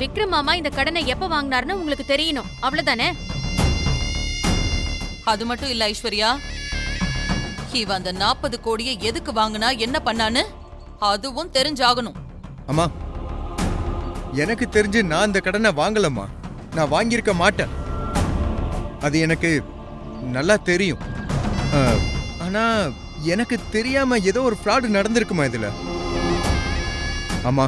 விக்ரம் மாமா இந்த கடனை எப்ப வாங்கினாருன்னு உங்களுக்கு தெரியணும், அவ்வளவுதானே? அது மட்டும் இல்ல ஐஸ்வர்யா, இவ அந்த 40 கோடியை எதுக்கு வாங்கினா, என்ன பண்ணான்னு அதுவும் தெரிஞ்சாகணும். அம்மா, எனக்கு தெரிஞ்சு நான் இந்த கடனை வாங்கலம்மா. நான் வாங்கியிருக்க மாட்டேன். அது எனக்கு நல்லா தெரியும். ஆனா எனக்கு தெரியாம ஏதோ ஒரு ஃப்ராடு நடந்திருக்குமா இதுல? அம்மா,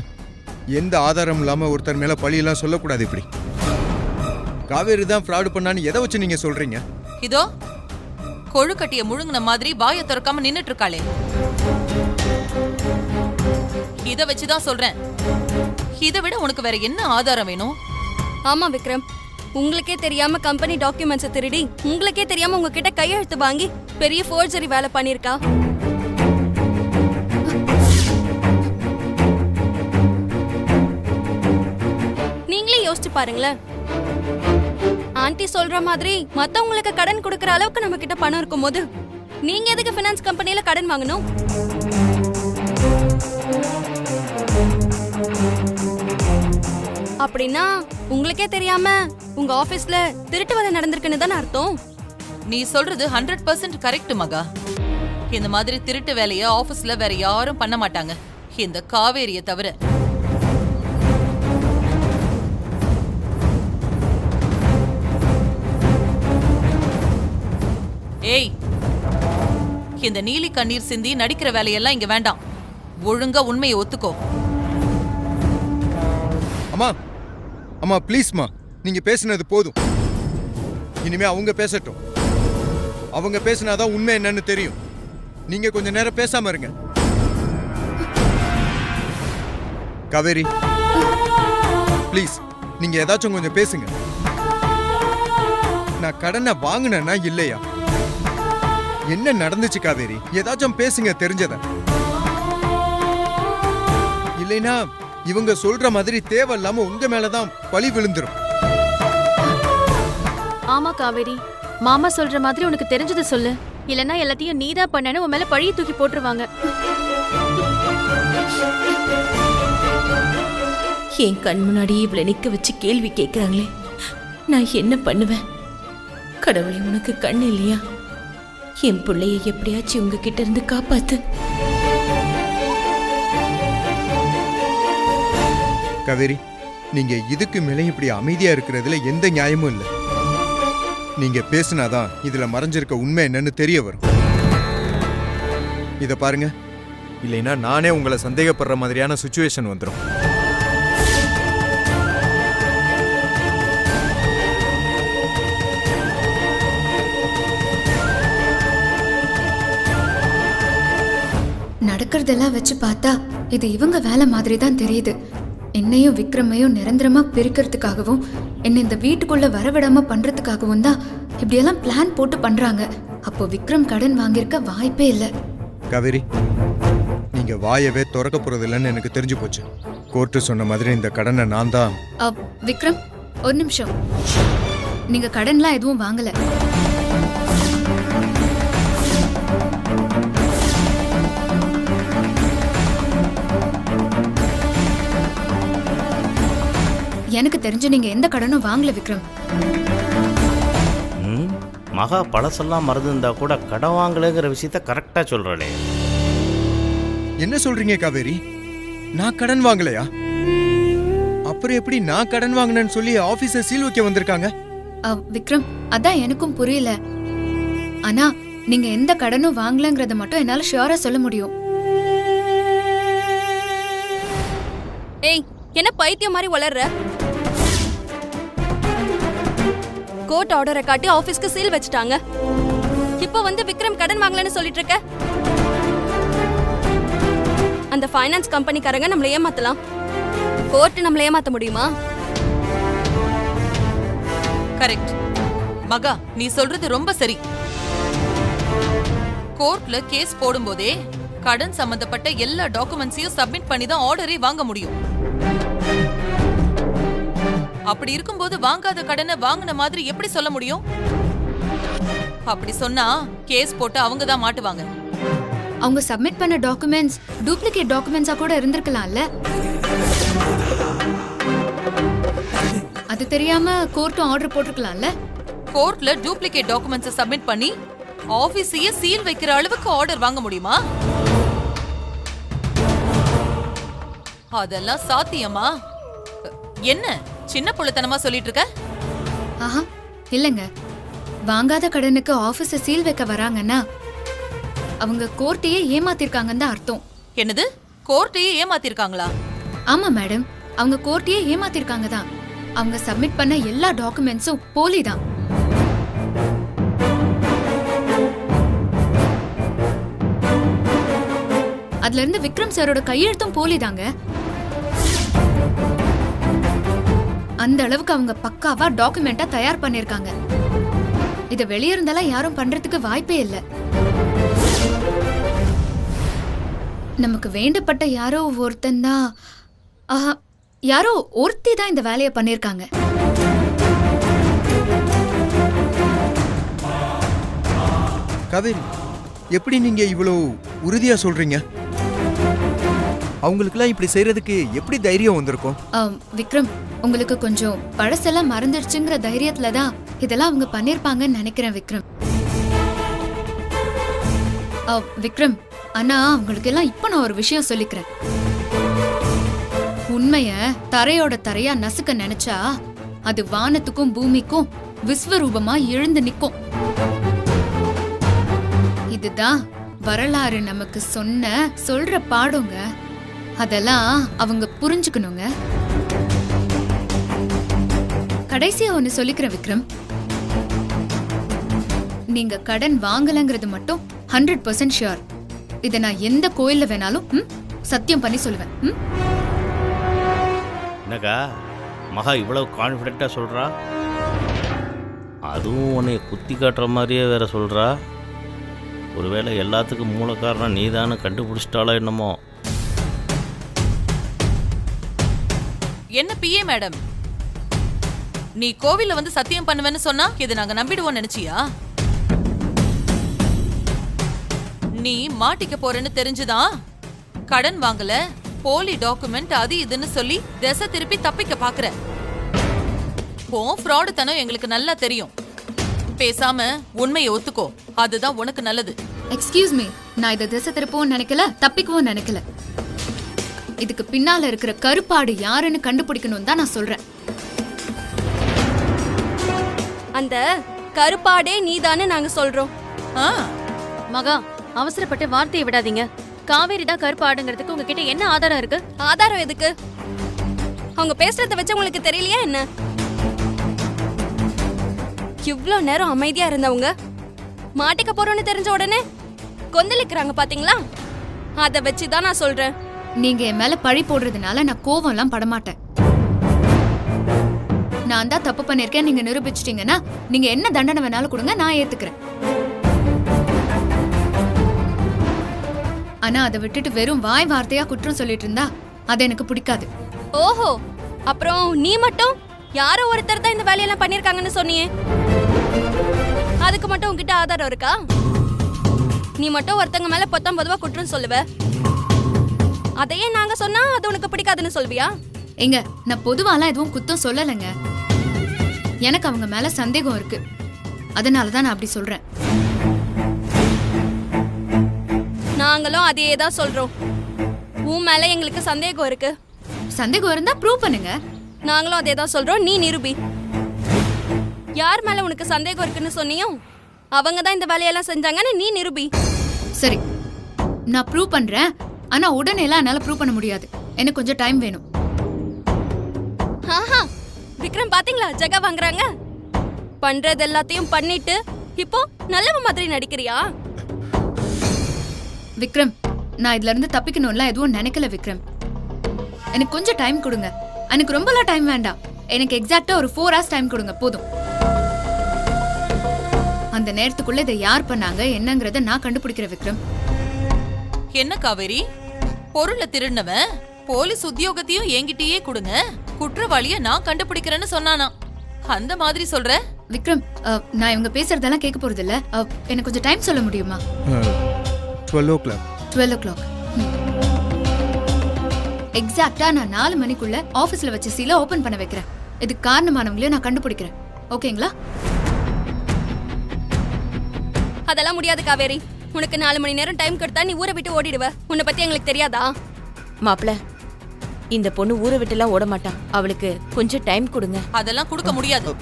எந்த ஆதாரம் இல்லாம ஒருத்தர் மேல பழியெல்லாம் சொல்லக்கூடாது. இப்படி காவேரி தான் ஃப்ராடு பண்ணான்னு எதை வச்சு நீங்க சொல்றீங்க? இதோ கொழுக்கட்டிய முழுங்கின மாதிரி வாயை திறக்காம நின்னுட்டு இருக்காளே, இத வச்சுதான் சொல்றேன். இதை விட உனக்கு வேற என்ன ஆதாரம் வேணும்? ஆமா விக்ரம், உங்களுக்கே தெரியாம கம்பெனி டாக்குமெண்ட்ஸை திருடி, உங்களுக்கே தெரியாம உங்ககிட்ட கையெழுத்து வாங்கி பெரிய ஃபோர்ஜரி வேலை பண்ணிருக்கா. நீங்களே யோசிச்சு பாருங்களேன். ஆன்ட்டி சொல்ற மாதிரி மத்தவங்களுக்கு கடன் கொடுக்கற அளவுக்கு நம்ம கிட்ட பணம் இருக்கும் போது நீங்க எதுக்கு ஃபைனான்ஸ் கம்பெனில கடன் வாங்கணும்? அப்படின்னா உங்களுக்கே தெரியாம உங்க ஆபீஸ்ல திருட்டு வேலை நடந்திருக்குன்னு தானே அர்த்தம்? நீ சொல்றது 100% கரெக்ட் மகா. இந்த மாதிரி திருட்டு வேலைய ஆபீஸ்ல வேற யாரும் பண்ண மாட்டாங்க, இந்த காவேரிய தவிர. ஏய், இந்த நீலி கண்ணீர் சிந்தி நடிக்கிற வேலையெல்லாம் இங்க வேண்டாம். ஒழுங்கா உண்மையை ஒத்துக்கோ. அம்மா, அம்மா ப்ளீஸ்மா, நீங்க பேசுனது போதும். இனிமே அவங்க பேசட்டும். அவங்க பேசினாதான் உண்மை என்னன்னு தெரியும். நீங்க கொஞ்ச நேரம் பேசாம இருங்க. காவேரி ப்ளீஸ், நீங்க ஏதாச்சும் கொஞ்சம் பேசுங்க. நான் கடனை வாங்கினேன்னா இல்லையா? என்ன நடந்துச்சு காவேரி? ஏதாச்சும் பேசுங்க தெரிஞ்சத. இல்லைனா இவங்க சொல்ற மாதிரி தேவையில்லாம உங்க மேலதான் பழி விழுந்துரும். ஆமா காவேரி, மாமா சொல்ற மாதிரி உனக்கு தெரிஞ்சதை சொல்லு, இல்லனா எல்லாத்தையும் நீதான் பண்ணனு உன் மேல பழிய தூக்கி போட்டுருவாங்க. என் கண் முன்னாடி இவளை நிக்க வச்சு கேள்வி கேட்கறாங்களே, நான் என்ன பண்ணுவேன்? கடவுளே, உனக்கு கண் இல்லையா? என் பிள்ளைய எப்படியாச்சும் உங்ககிட்ட இருந்து காப்பாத்து. காவேரி, நீங்க இதுக்கு மேலே இப்படி அமைதியா இருக்கிறதுல எந்த நியாயமும் இல்லை. நீங்க பேசினாதான் இதுல மறைஞ்சிருக்க உண்மை என்னன்னு தெரிய வரும். இத பாருங்க, இல்லைன்னா நானே உங்களை சந்தேகப்படுற மாதிரியான சிச்சுவேஷன் வந்துடும். நடக்கிறதெல்லாம் வச்சு பார்த்தா இது இவங்க வேலை மாதிரி தான் தெரியுது. என்னையும் விக்ரமையும் நிரந்தரமா பிரிக்கிறதுக்காகவும் என்னை இந்த வீட்டுக்குள்ள வரவிடாம பண்றதுக்காகவும் தான் இப்படியெல்லாம் பிளான் போட்டு பண்றாங்க. அப்போ விக்ரம் கடன் வாங்கியிருக்க வாய்ப்பே இல்லை. காவேரி, நீங்க வாயவே திறக்க போறது இல்லைன்னு எனக்கு தெரிஞ்சு போச்சு. கோர்ட்டு சொன்ன மாதிரி இந்த கடனை நான் தான். விக்ரம், ஒரு நிமிஷம். நீங்க கடன்லாம் எதுவும் வாங்கல. எனக்கு தெரிஞ்சு நீங்க எந்த கடனும் வாங்கல விக்ரம். மகா பழசெல்லாம் மறந்துருந்தா கூட கடன் வாங்கலைங்கிற விஷயத்த கரெக்டா சொல்றாளே. என்ன சொல்றீங்க காவேரி? நான் கடன் வாங்கலையா? அப்புறம் எப்படி நான் கடன் வாங்கினேன்னு சொல்லி ஆபீஸை சீல் வைக்க வந்திருக்காங்க? விக்ரம், அதான் எனக்கும் புரியல. ஆனா நீங்க எந்த கடனும் வாங்கலங்கறத மட்டும் என்னால ஷியோரா சொல்ல முடியும். ஏய், என்ன பைத்தியம் மாதிரி வளர்ற? கோர்ட் ஆர்டரை காட்டி ஆபீஸ்க்கு சீல் வச்சிட்டாங்க. இப்போ வந்து விக்ரம் கடன் வாங்கலன்னு சொல்லிட்டு இருக்க. அந்த ஃபைனான்ஸ் கம்பெனிக்காரங்க நம்மள ஏமாத்தலாம், கோர்ட் நம்மள ஏமாத்த முடியுமா? கரெக்ட் மகா, நீ சொல்றது ரொம்ப சரி. கோர்ட்ல கேஸ் போடும்போதே கடன் சம்பந்தப்பட்ட எல்லா டாக்குமெண்ட்ஸையும் சப்மிட் பண்ணி தான் ஆர்டரே வாங்க முடியும். அப்படி இருக்கும்போது வாங்காத கடனை வாங்கின மாதிரி எப்படி சொல்ல முடியும்? அப்படி சொன்னா கேஸ் போட்டு அவங்க தான் மாட்டுவாங்க. அவங்க சப்மிட் பண்ண டாக்குமெண்ட்ஸ் டூப்ளிகேட் டாக்குமெண்ட்ஸா கூட இருந்திருக்கலாம்ல. தெரியாம கோர்ட்டும் ஆர்டர் போட்டிருக்கலாம்ல. கோர்ட்ல டூப்ளிகேட் டாக்குமெண்ட்ஸ் சப்மிட் பண்ணி ஆபீஸையே சீல் வைக்கிற அளவுக்கு ஆர்டர் வாங்க முடியுமா? அதெல்லாம் சாத்தியமா? என்ன சின்ன புள்ளத்தனமா சொல்லிட்டு இருக்க? ஆஹா இல்லங்க, வாங்காத கடனுக்கு ஆபீஸ சீல் வைக்க வராங்கன்னா அவங்க கோர்ட்டையே ஏமாத்திருக்காங்கன்னு தான் அர்த்தம். என்னது, கோர்ட்டையே ஏமாத்திருக்காங்களா? ஆமா மேடம், அவங்க கோர்ட்டையே ஏமாத்திருக்காங்க தான். அவங்க சப்மிட் பண்ண எல்லா டாக்குமெண்ட்ஸும் போலி தான். அதுல இருந்து விக்ரம் சாரோட கையெழுத்தும் போலிதாங்க. அந்த அளவுக்கு அவங்க பக்காவா டாக்குமெண்டா தயார் பண்ணிருக்காங்க. இத வெளிய இருந்தாலும் யாரும் பண்றதுக்கு வாய்ப்பே இல்ல. நமக்கு வேண்டப்பட்ட யாரோ ஒருத்தன் தான், யாரோ ஒருத்தி தான் இந்த வேலையை பண்ணிருக்காங்க. காவேரி, எப்படி நீங்க இவ்வளவு உறுதியா சொல்றீங்க? அவங்களுக்குலாம் இப்படி செய்யறதுக்கு எப்படி தைரியம் வந்திருக்கும்? விக்ரம், உங்களுக்கு கொஞ்சம் பழசெல்லாம் மறந்துடுச்சுங்கிற தைரியத்துல தான் இதெல்லாம் அவங்க பண்ணிருப்பாங்கன்னு நினைக்கிறேன் விக்ரம். விக்ரம், ஆனா அவங்களுக்கு எல்லாம் இப்ப நான் ஒரு விஷயம் சொல்லிக்கிறேன். உண்மைய தரையோட தரையா நசுக்க நினைச்சா அது வானத்துக்கும் பூமிக்கும் விஸ்வரூபமா எழுந்து நிக்கும். இதுதான் வரலாறு நமக்கு சொல்ற பாடுங்க. அதெல்லாம் அவங்க புரிஞ்சுக்கணுங்க. கடைசியா ஒன்னு சொல்லிக்கிறேன் விக்ரம், நீங்க கடன் வாங்கலங்கிறது மட்டும் 100% ஷியோர். இத நான் எந்த கோயில்ல வேணாலும் சத்தியம் பண்ணி சொல்லுவேன். என்னக்கா மகா இவ்வளவு கான்ஃபிடென்ட்டா சொல்றா? அதுவும் உன்னை குத்தி காட்டுற மாதிரியே வேற சொல்றா. ஒருவேளை எல்லாத்துக்கும் மூல காரணம் நீதானு கண்டுபிடிச்சிட்டாலோ என்னமோ. என்ன பிஏ மேடம், நீ கோவில்ல வந்து சத்தியம் பண்ணுவேன்னு சொன்னா இதை நாங்க நம்பிடுவோம் நினைச்சியா? நீ மாட்டிக்க போறேன்னு தெரிஞ்சுதான் கடன் வாங்கல, போலி டாக்குமெண்ட் அது இதுன்னு சொல்லி திசை திருப்பி தப்பிக்க பாக்குற. ஃப்ராடு தனம் எங்களுக்கு நல்லா தெரியும். பேசாம உண்மையை ஒத்துக்கோ, அதுதான் உனக்கு நல்லது. எக்ஸ்கியூஸ் மீ, நான் இதை திசை திருப்பவும் நினைக்கல, தப்பிக்கவும் நினைக்கல. இதுக்கு பின்னால இருக்கிற கருப்பாடு யாருன்னு கண்டுபிடிக்கணும் தான் நான் சொல்றேன். அந்த கருப்பாடே நீதான்னு நாங்க சொல்றோம். மகா, அவசரப்பட்டு வார்த்தையை விடாதீங்க. காவேரி தான் கருப்பு ஆடுங்கிறதுக்கு உங்ககிட்ட என்ன ஆதாரம் இருக்கு? ஆதாரம் எதுக்கு? அவங்க பேசுறத வச்சு உங்களுக்கு தெரியலையா என்ன? இவ்ளோ நேரம் அமைதியா இருந்தவங்க மாட்டிக்க போறோம்னு தெரிஞ்ச உடனே கொந்தளிக்கிறாங்க பாத்தீங்களா? அத வச்சுதான் நான் சொல்றேன். நீங்க என் மேல பழி போடுறதுனால நான் கோவம் எல்லாம் படமாட்டேன். நான் தான் தப்பு பண்ணிருக்கேன் நீங்க நிரூபிச்சிட்டீங்கன்னா நீங்க என்ன தண்டனை வேணாலும் கொடுங்க, நான் ஏத்துக்கிறேன். ஆனா அதை விட்டுட்டு வெறும் வாய் வார்த்தையா குற்றம் சொல்லிட்டு இருந்தா அது எனக்கு பிடிக்காது. ஓஹோ, அப்புறம் நீ மட்டும் யாரோ ஒருத்தர் தான் இந்த வேலையெல்லாம் பண்ணிருக்காங்கன்னு சொன்னியே, அதுக்கு மட்டும் உன்கிட்ட ஆதாரம் இருக்கா? நீ மட்டும் ஒருத்தங்க மேல 19 குற்றம் சொல்லுவ, அதையே நாங்க சொன்னா அது உனக்கு பிடிக்காதுன்னு சொல்வியா? எங்க, நான் பொதுவாலாம் எதுவும் குத்தம் சொல்லலைங்க. எனக்கு அவங்க மேல சந்தேகம் இருக்கு, அதனாலதான் நான் அப்படி சொல்றேன். நாங்களும் அதையே தான் சொல்றோம். உன் மேல எங்களுக்கு சந்தேகம் இருக்கு. சந்தேகம் இருந்தா ப்ரூவ் பண்ணுங்க. நாங்களும் அதே தான் சொல்றோம், நீ நிரூபி. யார் மேல உனக்கு சந்தேகம் இருக்குன்னு சொன்னியோ அவங்க தான் இந்த வேலையெல்லாம் செஞ்சாங்கன்னு நீ நிரூபி. சரி, நான் ப்ரூவ் பண்றேன். ஆனா உடனே எல்லாம் என்னால ப்ரூவ் பண்ண முடியாது, எனக்கு கொஞ்சம் டைம் வேணும். ஆஹா, விக்ரம் பாத்தீங்களா ஜெகா வாங்குறாங்க. பண்றது எல்லாத்தையும் பண்ணிட்டு இப்போ நல்லவ மாதிரி நடிக்கிறியா? விக்ரம், நான் இதுல இருந்து தப்பிக்கணும்ல எதுவும் நினைக்கல விக்ரம். எனக்கு கொஞ்சம் டைம் கொடுங்க. எனக்கு ரொம்பலாம் டைம் வேண்டாம், எனக்கு எக்ஸாக்ட்டா ஒரு 4 hours டைம் கொடுங்க போதும். அந்த நேரத்துக்குள்ள இதை யார் பண்ணாங்க என்னங்கறத நான் கண்டுபிடிக்கிறேன் விக்ரம். என்ன காவேரி, பொருளை திருடினவன் போலீஸ் உத்தியோகத்தையும் என்கிட்டயே கொடுங்க, குற்றவாளிய நான் கண்டுபிடிக்கிறேன்னு சொன்னானா? அந்த மாதிரி சொல்ற? விக்ரம், நான் இவங்க பேசுறதெல்லாம் கேட்க போறது இல்ல. எனக்கு கொஞ்சம் டைம் சொல்ல முடியுமா? 12 o'clock. 12 o'clock. எக்ஸாக்ட்டா நான் 4 மணிக்குள்ள ஆபீஸ்ல வச்ச சீலை ஓபன் பண்ண வைக்கிறேன். இதுக்கு காரணமானவங்களையும் நான் கண்டுபிடிக்கிறேன். ஓகேங்களா? அதெல்லாம் முடியாது காவேரி. உனக்கு 4 மணி நேரம் டைம் கொடுத்தா நீ ஊரை விட்டு ஓடிடுவ. உன்னை பத்தி எங்களுக்கு தெரியாதா? மாப்பிள, இந்த பொண்ணு ஊரை விட்டுலாம் ஓட மாட்டான். அவளுக்கு கொஞ்சம் டைம் கொடுங்க. அதெல்லாம் கொடுக்க முடியாது.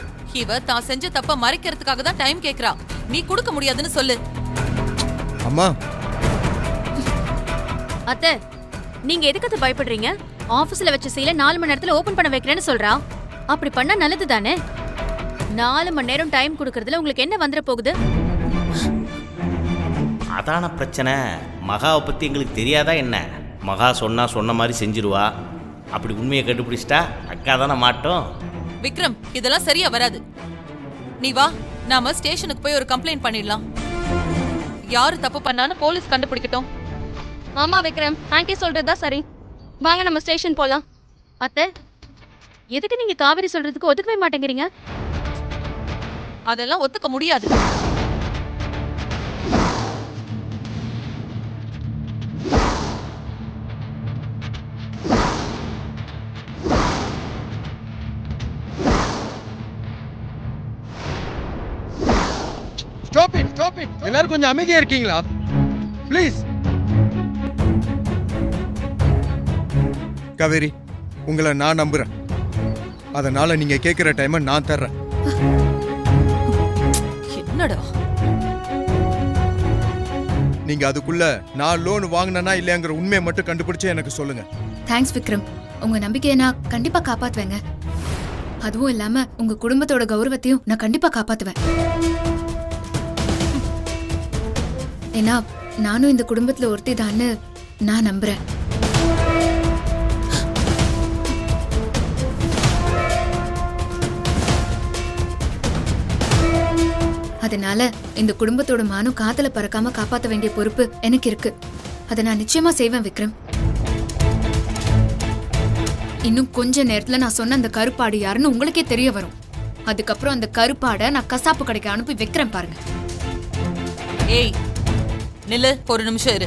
இவ தான் செஞ்ச தப்ப மறைக்கிறதுக்காக தான் டைம் கேக்குறா. நீ கொடுக்க முடியாதுன்னு சொல்லு. அம்மா, அத்தை, நீங்க எதுக்கு அது பயப்படுறீங்க? ஆபீஸ்ல வச்ச சீலை 4 மணி நேரத்துல ஓபன் பண்ண வைக்கிறேன்னு சொல்றா. அப்படி பண்ணா நல்லது தானே? 4 மணி நேரம் டைம் கொடுக்கறதுல உங்களுக்கு என்ன வந்துட போகுது? அதான பிரச்சனை. மகாவை பற்றி எங்களுக்கு தெரியாதா என்ன? மகா சொன்ன மாதிரி செஞ்சிருவா. அப்படி உண்மையை கண்டுபிடிச்சிட்டா அக்கா தானே மாட்டோம். விக்ரம், இதெல்லாம் சரியா வராது. நீ வா, நாம ஸ்டேஷனுக்கு போய் ஒரு கம்ப்ளைண்ட் பண்ணிடலாம். யாரு தப்பு பண்ணான்னு போலீஸ் கண்டுபிடிக்கட்டும். ஆமா விக்ரம், ஆன்ட்டி சொல்றதா சரி. வாங்க நம்ம ஸ்டேஷன் போலாம். அத்தை, எதுக்கு நீங்க காவேரி சொல்றதுக்கு ஒத்துக்கவே மாட்டேங்கிறீங்க? அதெல்லாம் ஒத்துக்க முடியாது. Stop it. எல்லாரும் கொஞ்சம் அமைதியா இருக்கீங்களா? ப்ளீஸ். காவேரி, உங்களை நான் நம்புறேன். அதனால நீங்க கேட்கிற டைமை நான் தர்றேன். என்னடா நீங்க அதுக்குள்ள நான் லோன் வாங்கினேனா இல்லையாங்கிற உண்மையை மட்டும் கண்டுபிடிச்சு எனக்கு சொல்லுங்க. தேங்க்ஸ் விக்ரம். உங்க நம்பிக்கையை நான் கண்டிப்பா காப்பாத்துவேங்க. அதுவும் இல்லாம உங்க குடும்பத்தோட கௌரவத்தையும் நான் கண்டிப்பா காப்பாத்துவேன். ஏன்னா நானும் இந்த குடும்பத்துல ஒருத்தி தான்னு நான் நம்புறேன். அதனால இந்த குடும்பத்தோட மானம் காத்துல பறக்காம காப்பாத்த வேண்டிய பொறுப்பு எனக்கு இருக்கு. அதை நான் நிச்சயமா செய்வேன் விக்ரம். இன்னும் கொஞ்ச நேரத்துல நான் சொன்ன அந்த கருப்பாடு யாருன்னு உங்களுக்கே தெரிய வரும். அதுக்கப்புறம் அந்த கருப்பாடை நான் கசாப்பு கடைக்கு அனுப்பி வைக்கிறேன் பாருங்க. ஏய் நில்லு, ஒரு நிமிஷம் இரு.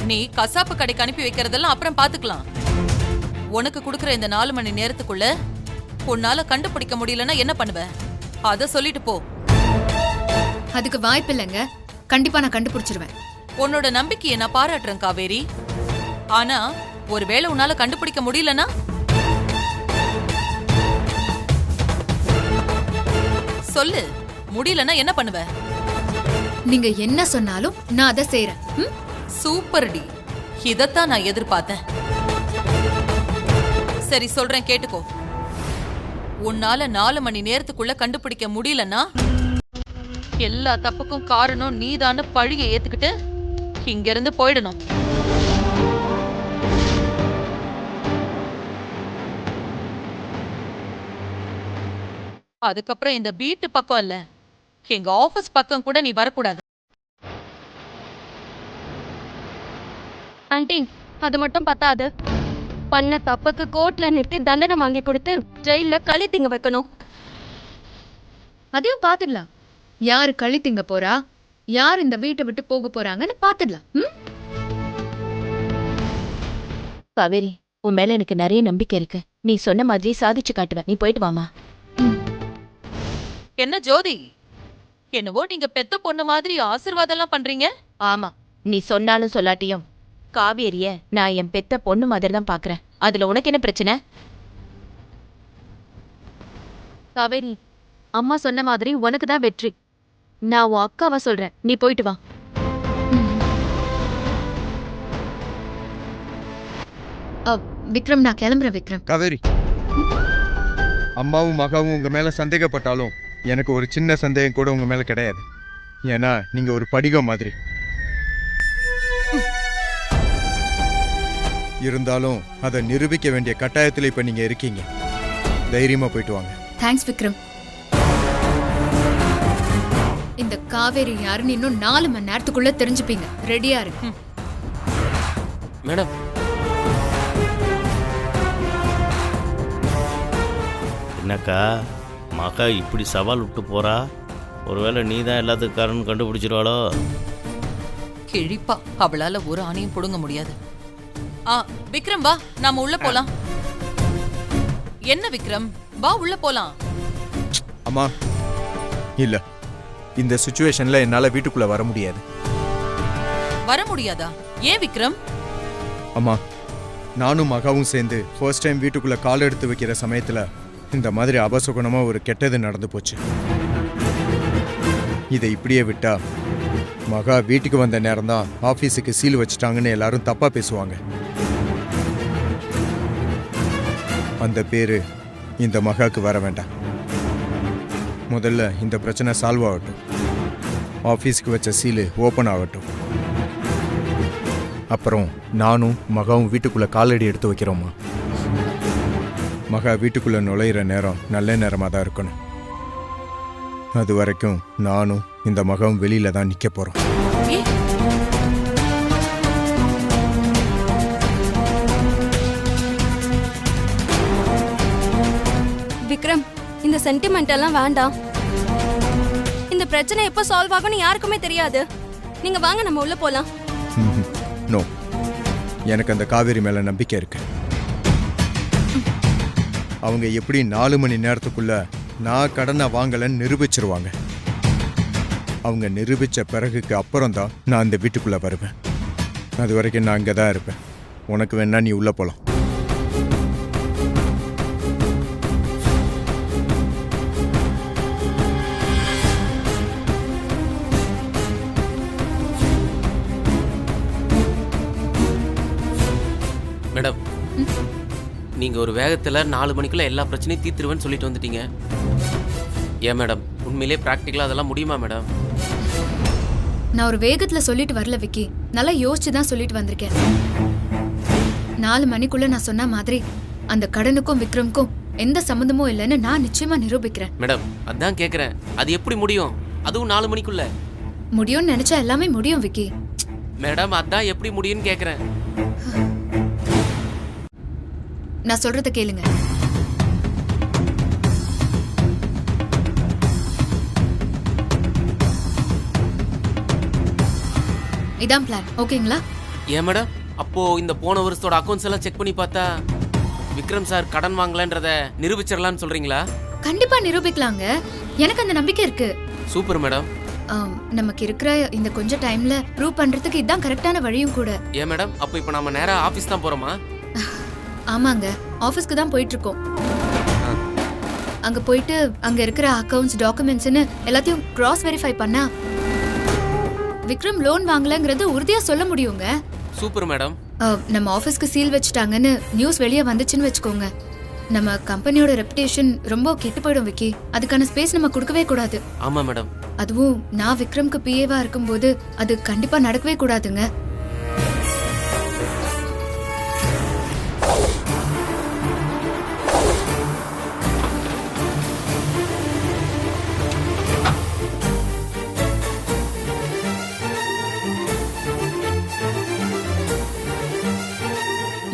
நீ கசாப்பு கடைக்கு அனுப்பி வைக்கிறதெல்லாம் அப்புறம் பாத்துக்கலாம். உனக்கு கொடுக்கற இந்த 4 மணி நேரத்துக்குள்ள உன்னால கண்டுபிடிக்க முடியலன்னா என்ன பண்ணுவ? அத சொல்லிட்டு போ. அதுக்கு வாய்ப்பு இல்லைங்க. கண்டிப்பா நான் கண்டுபிடிச்சிருவேன். உன்னோட நம்பிக்கையை நான் பாராட்டுறேன் காவேரி. ஆனா ஒருவேளை உன்னால கண்டுபிடிக்க முடியலன்னா? சொல்லு, முடியலன்னா என்ன பண்ணுவ? நீங்க என்ன சொன்னாலும் நான் அதை செய்யறேன். சூப்பர் டி, இதத்தான் நான் எதிர்பார்த்தேன். சரி சொல்றேன், கேட்டுக்கோ. உன்னால 4 மணி நேரத்துக்குள்ள கண்டுபிடிக்க முடியலன்னா எல்லா தப்புக்கும் காரணம் நீதான்னு பழியை ஏத்துக்கிட்டு இங்க இருந்து போயிடணும். அதுக்கப்புறம் இந்த வீட்டு பக்கம் இல்ல, எங்க ஆபீஸ் பக்கம் கூட நீ வரக்கூடாது. ஆன்ட்டி, அது மட்டும் பத்தாது. பண்ண தப்புக்கு கோர்ட்ல நிறுத்தி தண்டனை வாங்கி கொடுத்து ஜெயில களி திங்க வைக்கணும். அதையும் பாத்துடலாம். யாரு களி திங்க போறா, யார் இந்த வீட்டை விட்டு போக போறாங்கன்னு பாத்துடலாம். காவேரி, உன் மேல எனக்கு நிறைய நம்பிக்கை இருக்கு. நீ சொன்ன மாதிரி சாதிச்சு காட்டுவேன். நீ போயிட்டு வாமா. என்ன ஜோதி, என்னவோ நீங்க பெத்த பொண்ணு மாதிரி ஆசீர்வாதம் எல்லாம் பண்றீங்க. ஆமா, நீ சொன்னாலும் சொல்லாட்டியும் காவேரிய நான் என் பெத்த பொண்ணு மாதிரி தான் பாக்குறேன். அதுல உனக்கு என்ன பிரச்சனை? காவேரி, அம்மா சொன்ன மாதிரி உனக்கு தான் வெற்றி. நான் உன் அக்காவா சொல்றேன், நீ போயிட்டு வா. விக்ரம், நான் கிளம்புறேன் விக்ரம். காவேரி, அம்மாவும் மகாவும் உங்க மேல சந்தேகப்பட்டாலும் எனக்கு ஒரு சின்ன சந்தேகம் கூட உங்க மேல கிடையாது. ஏன்னா நீங்க ஒரு படிகம் மாதிரி. இருந்தாலும் அதை நிரூபிக்க வேண்டிய கட்டாயத்தில் இப்ப நீங்க இருக்கீங்க. தைரியமா போயிட்டு வாங்க. தேங்க்ஸ் விக்ரம். இந்த காவேரி யாருன்னு இன்னும் 4 மணி நேரத்துக்குள்ள தெரிஞ்சுப்பீங்க. ரெடியா இருக்கு மேடம். என்னக்கா மகா இப்படி சவால் விட்டு போறா? ஒருவேளை நீ தான் எல்லாத்துக்கும் காரணம் கண்டுபிடிச்சிருவாளோ? கிழிப்பா, அவளால ஒரு ஆணையும் புடுங்க முடியாது. விக்ரம் வா, நாம உள்ள போலாம். என்ன விக்ரம், வா உள்ள போலாம். அம்மா இல்ல, இந்த சுச்சுவேஷன்ல என்னால வீட்டுக்குள்ள வர முடியாது. வர முடியாதா? ஏன் விக்ரம்? அம்மா, நானும் மகாவும் சேர்ந்து ஃபர்ஸ்ட் டைம் வீட்டுக்குள்ள கால் எடுத்து வைக்கிற சமயத்துல இந்த மாதிரி அபசகுணமா ஒரு கெட்டது நடந்து போச்சு. இதை இப்படியே விட்டா மகா வீட்டுக்கு வந்த நேரம் தான் ஆபீஸுக்கு சீல் வச்சுட்டாங்கன்னு எல்லாரும் தப்பா பேசுவாங்க. அந்த பேரு இந்த மகாக்கு வர வேண்டாம். முதல்ல இந்த பிரச்சனை சால்வ் ஆகட்டும். ஆபீஸ்க்கு வச்ச சீலு ஓபன் ஆகட்டும். அப்புறம் நானும் மகாவும் வீட்டுக்குள்ள காலடி எடுத்து வைக்கிறோமா. மகா வீட்டுக்குள்ள நுழையிற நேரம் நல்ல நேரமா தான் இருக்கணும். அது வரைக்கும் நானும் இந்த மகாவும் வெளியில தான் நிக்க போறோம். விக்ரம், இந்த சென்டிமெண்ட் எல்லாம் வேண்டாம். இந்த பிரச்சனை எப்போ சால்வ் ஆகும்னு யாருக்குமே தெரியாது. நீங்க வாங்க, நம்ம உள்ள போலாம். நோ, எனக்கு அந்த காவேரி மேல நம்பிக்கை இருக்கு. அவங்க எப்படி 4 மணி நேரத்துக்குள்ள நான் கடனை வாங்கலன்னு நிரூபிச்சிருவாங்க. அவங்க நிரூபிச்ச பிறகுக்கு அப்புறம் தான் நான் அந்த வீட்டுக்குள்ள வருவேன். அது வரைக்கும் நான் அங்கே தான் இருப்பேன். உனக்கு வேணா நீ உள்ள போலாம். மேடம், நீங்க ஒரு வேகத்துல 4 மணிக்குள்ள எல்லா பிரச்சனையும் தீர்த்துருவேன்னு சொல்லிட்டு வந்துட்டீங்க. ஏன் மேடம், உண்மையிலே பிராக்டிக்கலா அதெல்லாம் முடியுமா மேடம்? நான் ஒரு வேகத்துல சொல்லிட்டு வரல விக்கி, நல்லா யோசிச்சு தான் சொல்லிட்டு வந்திருக்கேன். 4 மணிக்குள்ள நான் சொன்ன மாதிரி அந்த கடனுக்கும் விக்ரமுக்கும் எந்த சம்மந்தமும் இல்லைன்னு நான் நிச்சயமா நிரூபிக்கிறேன். மேடம், அதான் கேக்குறேன், அது எப்படி முடியும்? அதுவும் 4 மணிக்குள்ள முடியும்னு நினைச்சா எல்லாமே முடியும் விக்கி. மேடம், அதான் எப்படி முடியும்னு கேக்குறேன். நான் சொல்றத கேளுங்க. இதான் பிளான், ஓகேங்களா? ஏன் மேடம், அப்போ இந்த போன வருஷத்தோட அக்கவுண்ட்ஸ் எல்லாம் செக் பண்ணி பார்த்தா விக்ரம் சார் கடன் வாங்கலன்றத நிரூபிச்சிடலாம்னு சொல்றீங்களா? கண்டிப்பா நிரூபிக்கலாங்க, எனக்கு அந்த நம்பிக்கை இருக்கு. Super madam. நமக்கு இருக்கிற இந்த கொஞ்ச டைம்ல ப்ரூவ் பண்றதுக்கு இதான் கரெக்டான வழியும் கூட. ஏன் மேடம், அப்போ இப்போ நாம நேரா ஆபீஸ் தான் போறோமா? ஆமாங்க, ஆபீஸ்க்கு தான் போயிட்டு இருக்கோம். அங்க போயிட்டு அங்க இருக்கிற அக்கவுண்ட்ஸ், டாக்குமெண்ட்ஸ்னு எல்லாத்தையும் கிராஸ் வெரிஃபை பண்ணா விக்ரம் லோன் வாங்கலங்கிறது உறுதியா சொல்ல முடியுங்க. Super madam. நம்ம ஆபீஸ்க்கு சீல் வச்சுட்டாங்கன்னு நியூஸ் வெளியே வந்துச்சுன்னு வச்சுக்கோங்க, நம்ம கம்பெனியோட ரெப்புடேஷன் ரொம்ப கெட்டு போயிடும் விக்கி. அதுக்கான ஸ்பேஸ் நம்ம கொடுக்கவே கூடாது. ஆமா மேடம். அதுவும் நான் விக்ரம்க்கு பிஏவா இருக்கும்போது அது கண்டிப்பா நடக்கவே கூடாதுங்க.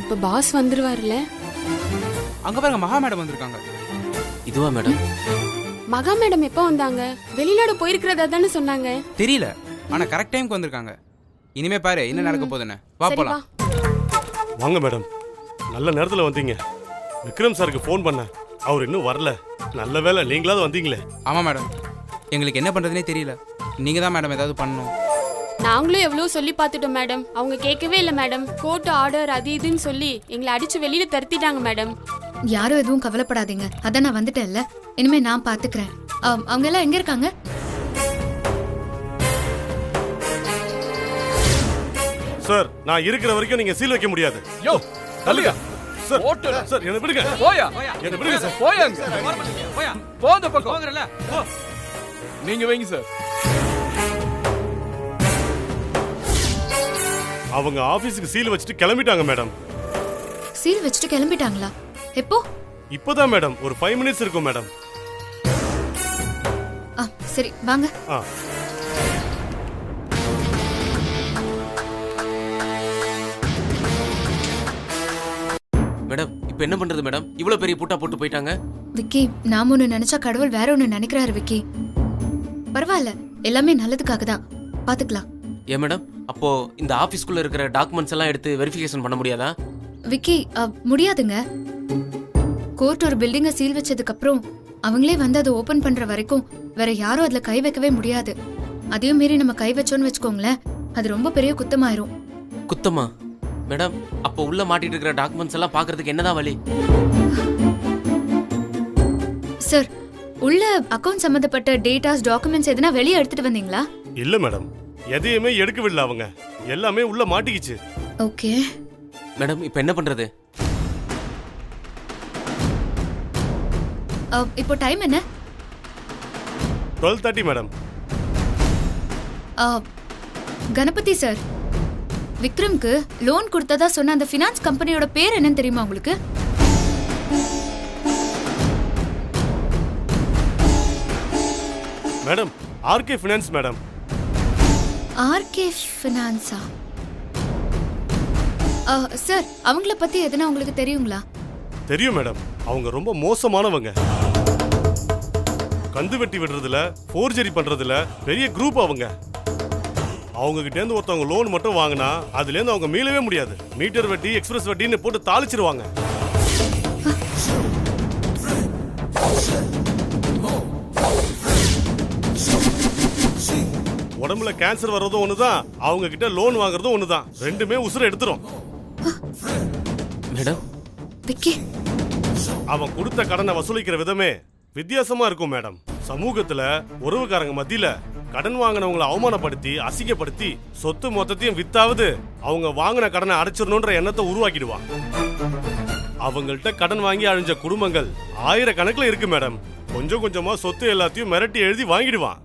இப்ப பாஸ் வந்துருவாருல. அங்க பாருங்க, மகா மேடம் வந்திருக்காங்க. இதுவா மேடம்? மகா மேடம் எப்போ வந்தாங்க? வெளிநாடு போயிருக்கிறதா தானே சொன்னாங்க. தெரியல, ஆனா கரெக்ட் டைம்க்கு வந்திருக்காங்க. இனிமே பாரு என்ன நடக்க போகுதுன்னு. வா சரி, போலாம். வாங்க மேடம், நல்ல நேரத்துல வந்தீங்க. விக்ரம் சாருக்கு ஃபோன் பண்ண, அவர் இன்னும் வரல. நல்ல வேளை நீங்களாவது வந்தீங்களே. ஆமா மேடம், எங்களுக்கு என்ன பண்றதுனே தெரியல. நீங்க தான் மேடம் ஏதாவது பண்ணணும். நாங்களும் எவ்வளவு சொல்லி பார்த்துட்டோம் மேடம், அவங்க கேட்கவே இல்லை மேடம். கோர்ட் ஆர்டர் அது இதுன்னு சொல்லி எங்களை அடிச்சு வெளியில தருத்திட்டாங்க மேடம். யாரும் எதுவும் கவலைப்படாதீங்க, அதான் நான் வந்துட்டேன்ல, இனிமே நான் பாத்துக்கிறேன். அவங்க எல்லாம் எங்க இருக்காங்க? சார், நான் இருக்கிற வரைக்கும் நீங்க சீல் வைக்க முடியாது. யோ தள்ளுங்க சார். சார், என்ன விடுங்க. போயா, என்ன விடுங்க சார். போயாங்க, போயா, போந்த பக்கம் போங்கறல. நீங்க வைங்க சார். அவங்க ஆபீஸ்க்கு சீல் வச்சுட்டு கிளம்பிட்டாங்க மேடம். சீல் வச்சுட்டு கிளம்பிட்டாங்களா? எப்போ? இப்போதான் மேடம், ஒரு 5 மினிட்ஸ் இருக்கும் மேடம். சரி வாங்க. மேடம், இப்போ என்ன பண்றது மேடம்? இவ்வளவு பெரிய பூட்டா போட்டு போயிட்டாங்க. விக்கி, நாம ஒண்ணு நினைச்சா கடவுள் வேற ஒண்ணு நினைக்கிறாரு விக்கி. பரவாயில்ல, எல்லாமே நல்லதுக்காக தான், பாத்துக்கலாம். ஏன் மேடம், அப்போ இந்த ஆபீஸ்க்குள்ள இருக்கிற டாக்குமெண்ட்ஸ் எல்லாம் எடுத்து வெரிஃபிகேஷன் பண்ண முடியாதா? விக்கி முடியாதுங்க. கோர்ட் ஒரு பில்டிங்கை சீல் வச்சதுக்கு அப்புறம் அவங்களே வந்து அதை ஓபன் பண்ற வரைக்கும் வேற யாரும் அதுல கை வைக்கவே முடியாது. அதையும் மீறி நம்ம கை வச்சோன்னு வச்சுக்கோங்களேன், அது ரொம்ப பெரிய குத்தமாயிரும். குத்தமா? மேடம், அப்போ உள்ள மாட்டிட்டு இருக்கிற டாக்குமெண்ட்ஸ் எல்லாம் பார்க்கிறதுக்கு என்னதான் வழி? சார், உள்ள அக்கவுண்ட் சம்பந்தப்பட்ட டேட்டாஸ் டாக்குமெண்ட்ஸ் எதுனா வெளியே எடுத்துட்டு வந்தீங்களா? இல்ல மேடம், எதையுமே எடுக்க விடல அவங்க, எல்லாமே உள்ள மாட்டிக்கிச்சு. ஓகே மேடம், இப்போ என்ன பண்றது? இப்போ டைம் என்ன? 12:30 மேடம். கணபதி சார், விக்ரம்க்கு லோன் கொடுத்ததா சொன்ன அந்த ஃபினான்ஸ் கம்பெனியோட பேர் என்னன்னு தெரியுமா உங்களுக்கு? Madam, RK finance madam. ஆர்கே ஃபினான்ஸா? சார், அவங்கள பத்தி எதுனா உங்களுக்கு தெரியுங்களா? தெரியும் மேடம், அவங்க ரொம்ப மோசமானவங்க. கந்து வெட்டி விடுறதுல, ஃபோர்ஜரி பண்றதுல பெரிய குரூப் அவங்க. அவங்க கிட்ட இருந்து ஒருத்தவங்க லோன் மட்டும் வாங்கினா அதுல இருந்து அவங்க மீளவே முடியாது. மீட்டர் வட்டி, எக்ஸ்பிரஸ் வட்டின்னு போட்டு தாளிச்சிருவாங்க. உடம்புல கேன்சர் வர்றதும் ஒண்ணுதான், அவங்க கிட்ட லோன் வாங்குறதும் ஒண்ணுதான். ரெண்டுமே உசுர எடுத்துரும். மேடம், விக்கி, அவன் கொடுத்த கடனை வசூலிக்கிற விதமே வித்தியாசமா இருக்கும் மேடம். சமூகத்துல உறவுக்காரங்க மத்தியில கடன் வாங்கினவங்களை அவமானப்படுத்தி, அசிங்கப்படுத்தி, சொத்து மொத்தத்தையும் வித்தாவது அவங்க வாங்கின கடனை அடைச்சிடணும்ன்ற எண்ணத்தை உருவாக்கிடுவான். அவங்கள்ட்ட கடன் வாங்கி அழிஞ்ச குடும்பங்கள் ஆயிரக்கணக்கில் இருக்கு மேடம். கொஞ்சம் கொஞ்சமா சொத்து எல்லாத்தையும் மிரட்டி எழுதி வாங்கிடுவான்.